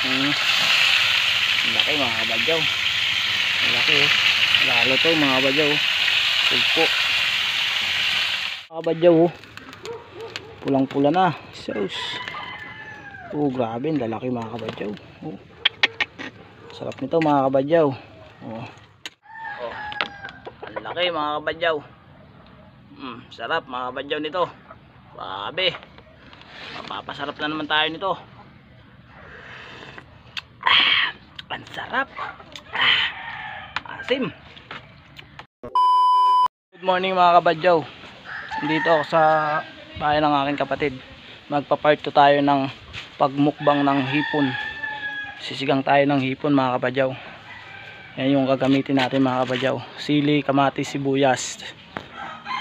Laki mga kabadyaw. Laki oh. Lalo to mga kabadyaw. Pulpo. Mga kabadyaw oh. Pulang pula na. Sus. Oh grabe. Lalaki mga kabadyaw. Oh. Sarap nito mga kabadyaw. Oh. Oh. Ang laki mga kabadyaw. Sarap mga kabadyaw nito. Grabe. Mapapasarap na naman tayo nito. Ang sarap. Asim. Good morning mga kabadyaw. Dito ako sa bahay ng aking kapatid. Magpa-part 2 tayo ng pagmukbang ng hipon. Sisigang tayo ng hipon mga kabadyaw. Yan yung gagamitin natin mga kabadyaw. Sili, kamatis, sibuyas.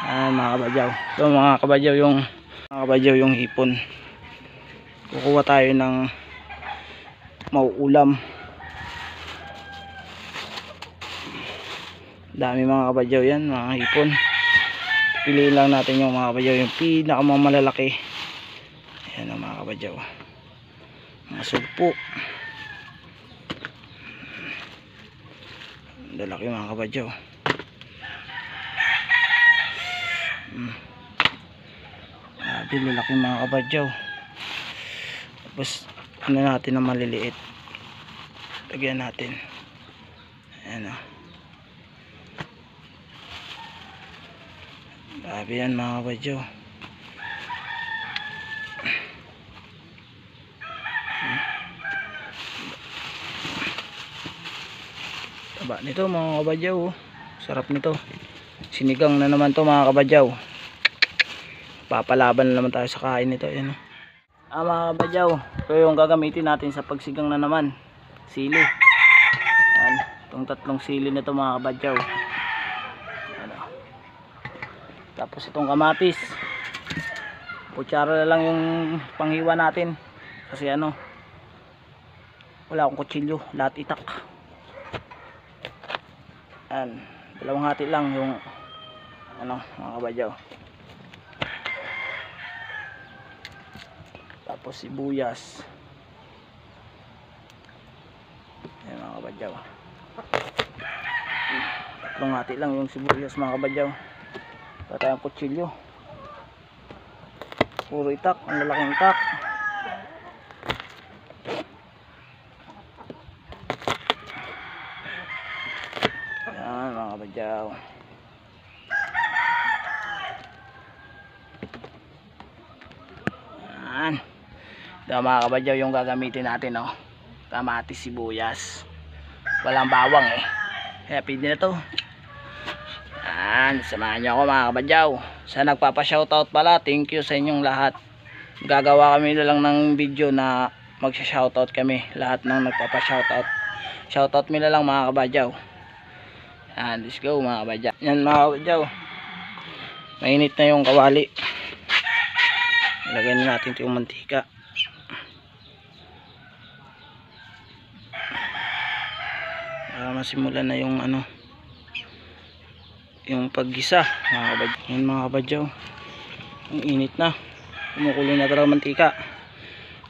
Ayan mga kabadyaw. Ito mga kabadyaw yung hipon. Kukuha tayo ng mauulam. Dami mga kabadyaw yan, mga hipon. Piliin lang natin yung mga kabadyaw, yung pinakamalalaki. Ayan ang mga kabadyaw. Mga sugpo. Lalaki mga kabadyaw. Lalaki mga kabadyaw. Tapos ano natin ang maliliit. Lagyan natin. Ayan o. Grabe yan mga kabadyaw. Taba nito mga kabadyaw. Sarap nito. Sinigang na naman to mga kabadyaw. Papalaban na naman tayo sa kain nito. Ayan o. Mga kabadyaw, ito yung gagamitin natin sa pagsigang na naman. Sili. Ayan. Itong tatlong sili nito mga kabadyaw. Tapos itong kamatis, kutsara na lang yung panghiwa natin kasi ano, wala akong kutsilyo, lahat itak. Ayan, dalawang hati lang yung ano mga kabadyaw. Tapos sibuyas. Ayan mga kabadyaw, tatlong hati lang yung sibuyas mga kabadyaw. Wala tayong kutsilyo. Puro itak. Ang lalaking itak. Ayan mga kabadyaw. Ayan. Ito mga kabadyaw yung gagamitin natin oh. Kamatis, sibuyas. Walang bawang eh. Kaya pwede na to. Samahan nyo ako mga kabadyaw. Sa nagpapa-shoutout pala, thank you sa inyong lahat. Gagawa kami na lang ng video na magsha-shoutout kami. Lahat ng nagpapa-shoutout. Shoutout mo na lang mga kabadyaw. Let's go mga kabadyaw. Yan mga kabadyaw. Mainit na yung kawali. Ilagay na natin yung mantika. Para masimulan na yung ano, yung paggisa mga kabadyaw. Yan mga kabadyaw, ang init na, kumukulo na talaga mantika.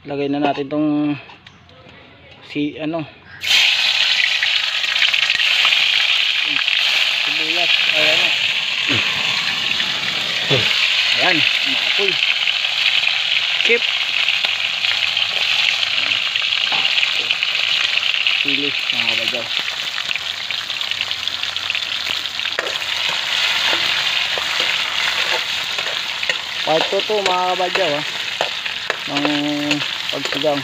Lagay na natin tong sibuyas. Ayan maapoy. Chip sili mga kabadyaw. Part 2 to mga kabadyaw ng pagsigang.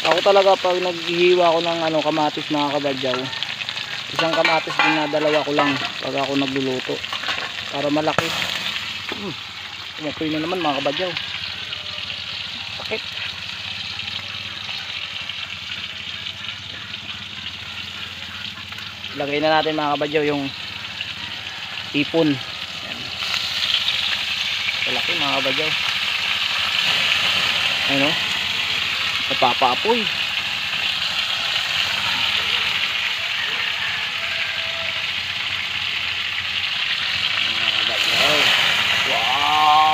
Ako talaga pag naghihiwa ako ng kamatis mga kabadyaw, isang kamatis dinadalawa ko lang pag ako nagluluto para malaki. Kumapoy na naman mga kabadyaw. Sakit. Lagay na natin mga kabadyaw yung ipon. Malaki mga kabadyaw. Ano? Napapaapoy.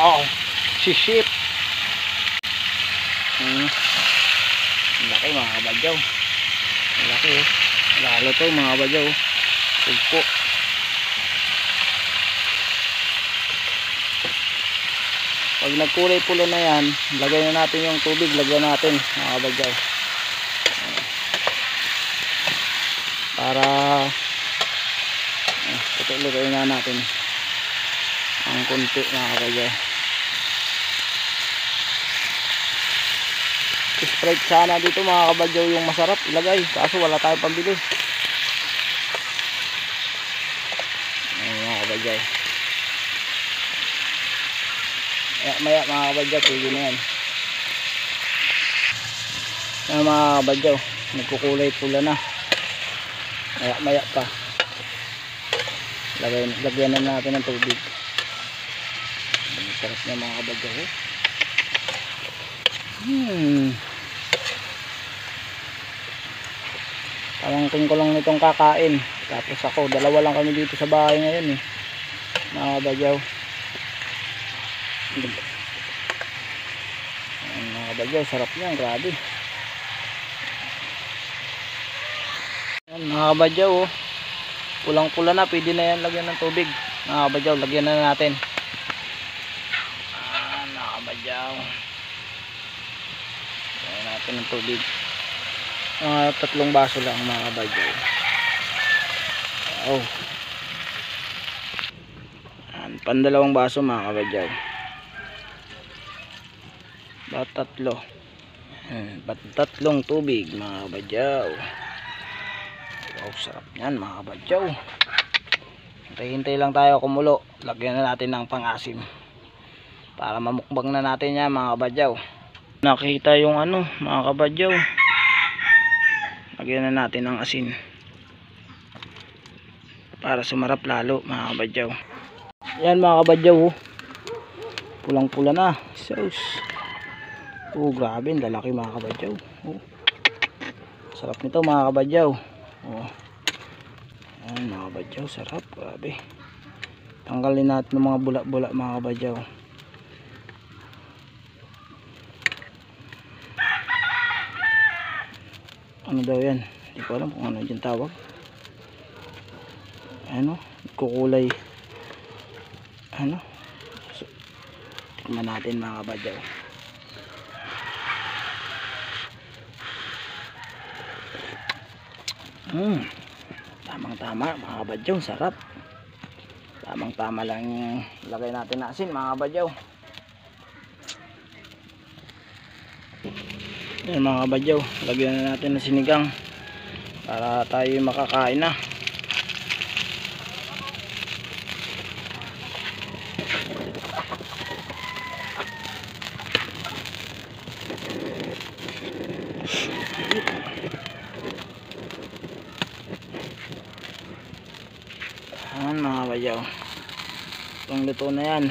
Wow! Sisip! Laki mga kabadyaw. Laki oh. Lalo to mga kabadyaw. Pugpo. Pag nagkulay pula na yan, lagay na natin yung tubig. Lagyan natin mga kabadyaw. Para ito na natin ang konti mga kabadyaw. Sprite sana dito mga kabadyaw yung masarap ilagay, kaso wala tayong pambili. Ayan mga kabadyaw. Maya mga kabadyaw, pwede na yan. Ayan mga kabadyaw, nagkukulay pula na. Maya pa lagyan na natin ng tubig. Sarap niya mga kabadyaw. Pamangkin ko lang nitong kakain, tapos ako, dalawa lang kami dito sa bahay ngayon mga kabadyaw. Mga kabadyaw, sarap niyan, grabe. Ayan, mga kabadyaw pulang pula na, pwede na yan lagyan ng tubig mga kabadyaw. Lagyan na natin mga kabadyaw. Lagyan natin ng tubig, 3 baso lang mga kabadyaw. Wow. Pan 2 baso mga kabadyaw. Ba't 3? Ba't 3 tubig mga kabadyaw. Wow, sarap yan mga kabadyaw. Hintay-hintay lang tayo kumulo. Lagyan na natin ng pang-asim para mamukbang na natin yan mga kabadyaw. Nakita yung mga kabadyaw. Lagyan na natin ng asin para sumarap lalo mga kabadyaw. Yan mga kabadyaw, pulang pula na sauce. Grabe, lalaki mga kabadyaw. Sarap nito mga kabadyaw. Ayan mga kabadyaw, sarap, grabe. Tanggalin natin ng mga bula-bula mga kabadyaw. Ano daw yan? Hindi ko alam kung ano dyan tawag. Kukulay. Tikman natin mga kabadyaw. Tamang tama mga kabadyaw, sarap. Tamang tama lang yung lagay natin na asin mga kabadyaw. Yan mga kabadyaw, lagyan na natin ng sinigang para tayo makakain na. Ayan mga kabadyaw, itong luto na yan.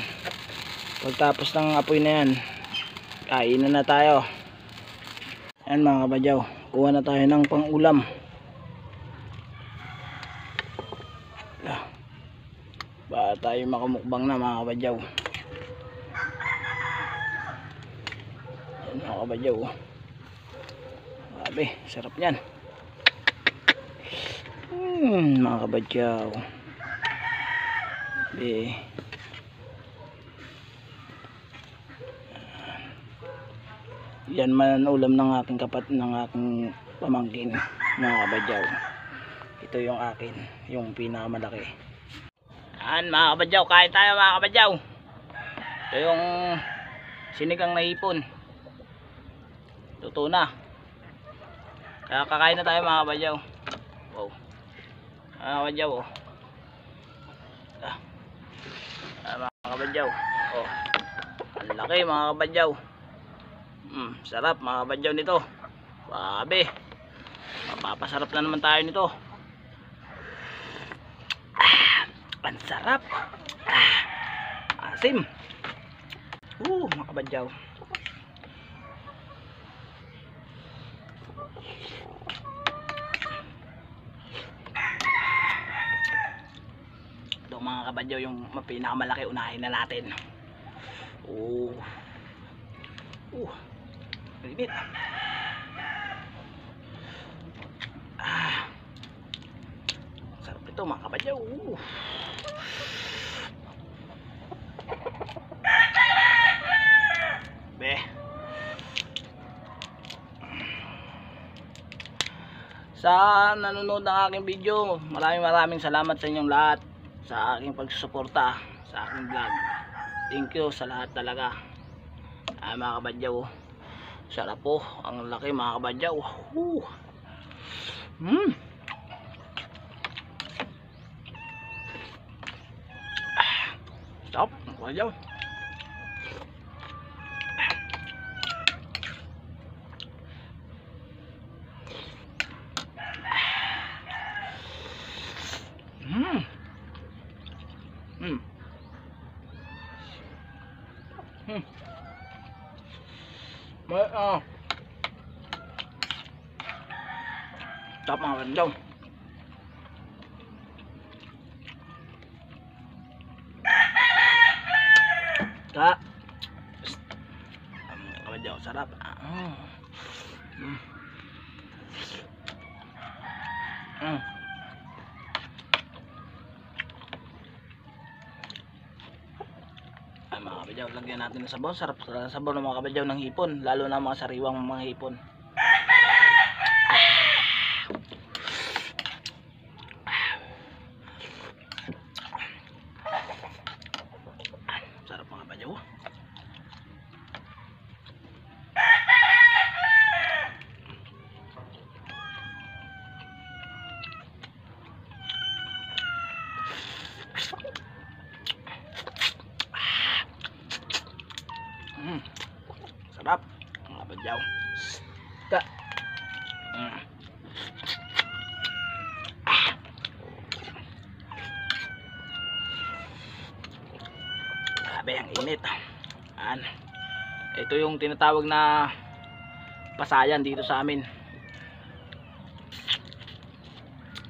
Pagtapos ng apoy na yan, kain na tayo. Ayan mga kabadyaw, kuha na tayo ng pang-ulam. Para tayo makamukbang na mga kabadyaw. Ayan mga kabadyaw, grabe, sarap yan. Mga kabadyaw, yan man ang ulam ng aking pamangkin mga kabadyaw. Ito yung akin, yung pinakamalaki. Yan mga kabadyaw, kain tayo mga kabadyaw. Ito yung sinigang na hipon, luto na. Kaya kakain na tayo mga kabadyaw. Wow, mga kabadyaw mga kabadyaw, ang laki mga kabadyaw. Sarap mga kabadyaw nito. Grabe, mapapasarap na naman tayo nito. Ang sarap. Asim. Mga kabadyaw. Ito mga kabadyaw yung pinakamalaki, unahin na natin. Oh. Init. Sarap ito mga kabadyaw. Be. Sa nanonood ng aking video, maraming salamat sa inyong lahat sa aking pagsusuporta sa aking vlog. Thank you sa lahat talaga. Mga kabadyaw, sarap po, ang laki mga kabadyaw. Sarap mga kabadyaw. Sarap mga kabadyaw. Kabadyaw, sarap. Mga kabadyaw, lagyan natin ng sabaw. Sarap sa sabaw ng mga kabadyaw ng hipon, lalo na mga sariwang mga hipon. Sarap mga kabadyaw. Sarap mga kabadyaw. Grabe ang init. Ito yung tinatawag na pasayan dito sa amin,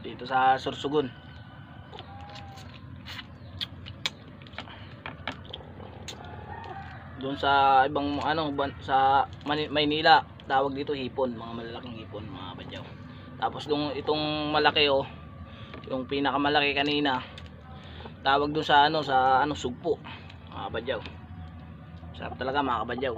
dito sa Sorsogon. Doon sa ibang sa Maynila tawag dito hipon, mga malalaking hipon mga kabadyaw. Tapos itong malaki yung pinakamalaki kanina tawag doon sa sugpo mga kabadyaw. Sarap talaga mga kabadyaw.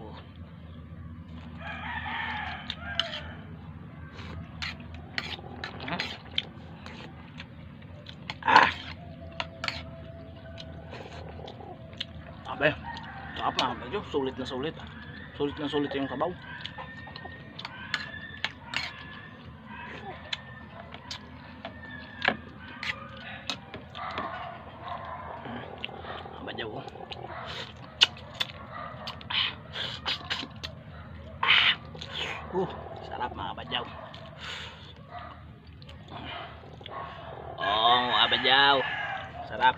Abe, sarap mga kabadyaw. Sulit na sulit. Sulit na sulit yung sabaw. Kabadyaw. Sarap mga kabadyaw. Mga kabadyaw, sarap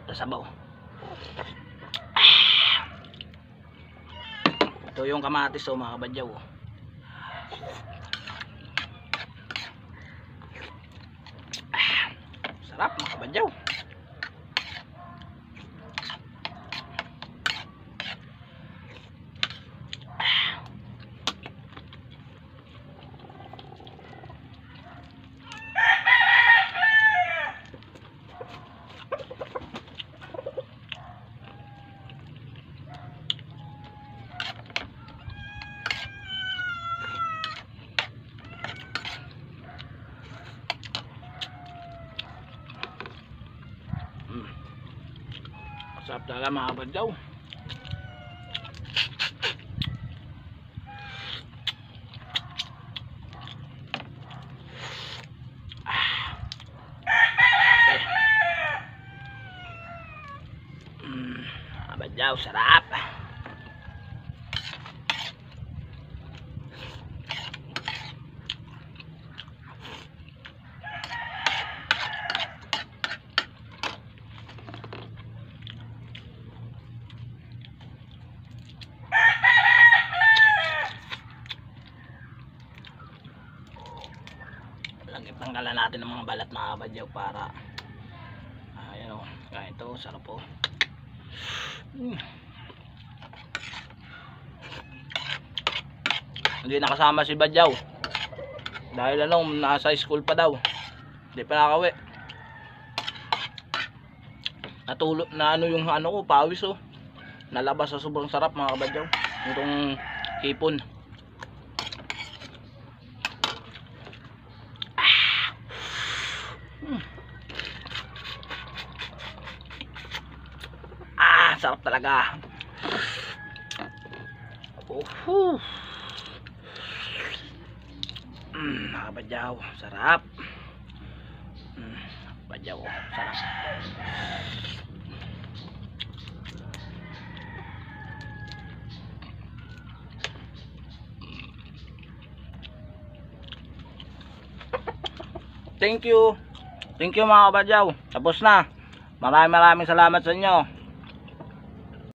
sa sabaw. Ito yung kamatis mga kabadyaw. Sarap mga kabadyaw. Sarap talaga mga kabadyaw. Kabadyaw, sarap. Tanggalan natin ng mga balat mga kabadyaw para ayan kaya ito sarap po. Hindi nakasama si Badyaw dahil nasa school pa daw, hindi pa nakauwi. Natulog na yung ko, pawis nalabas sa sobrang sarap mga kabadyaw itong hipon. Sarap talaga. Nakabadyaw, sarap. Badyaw, sarap. Thank you mga kabadyaw. Tapos na. Maraming salamat sa inyo.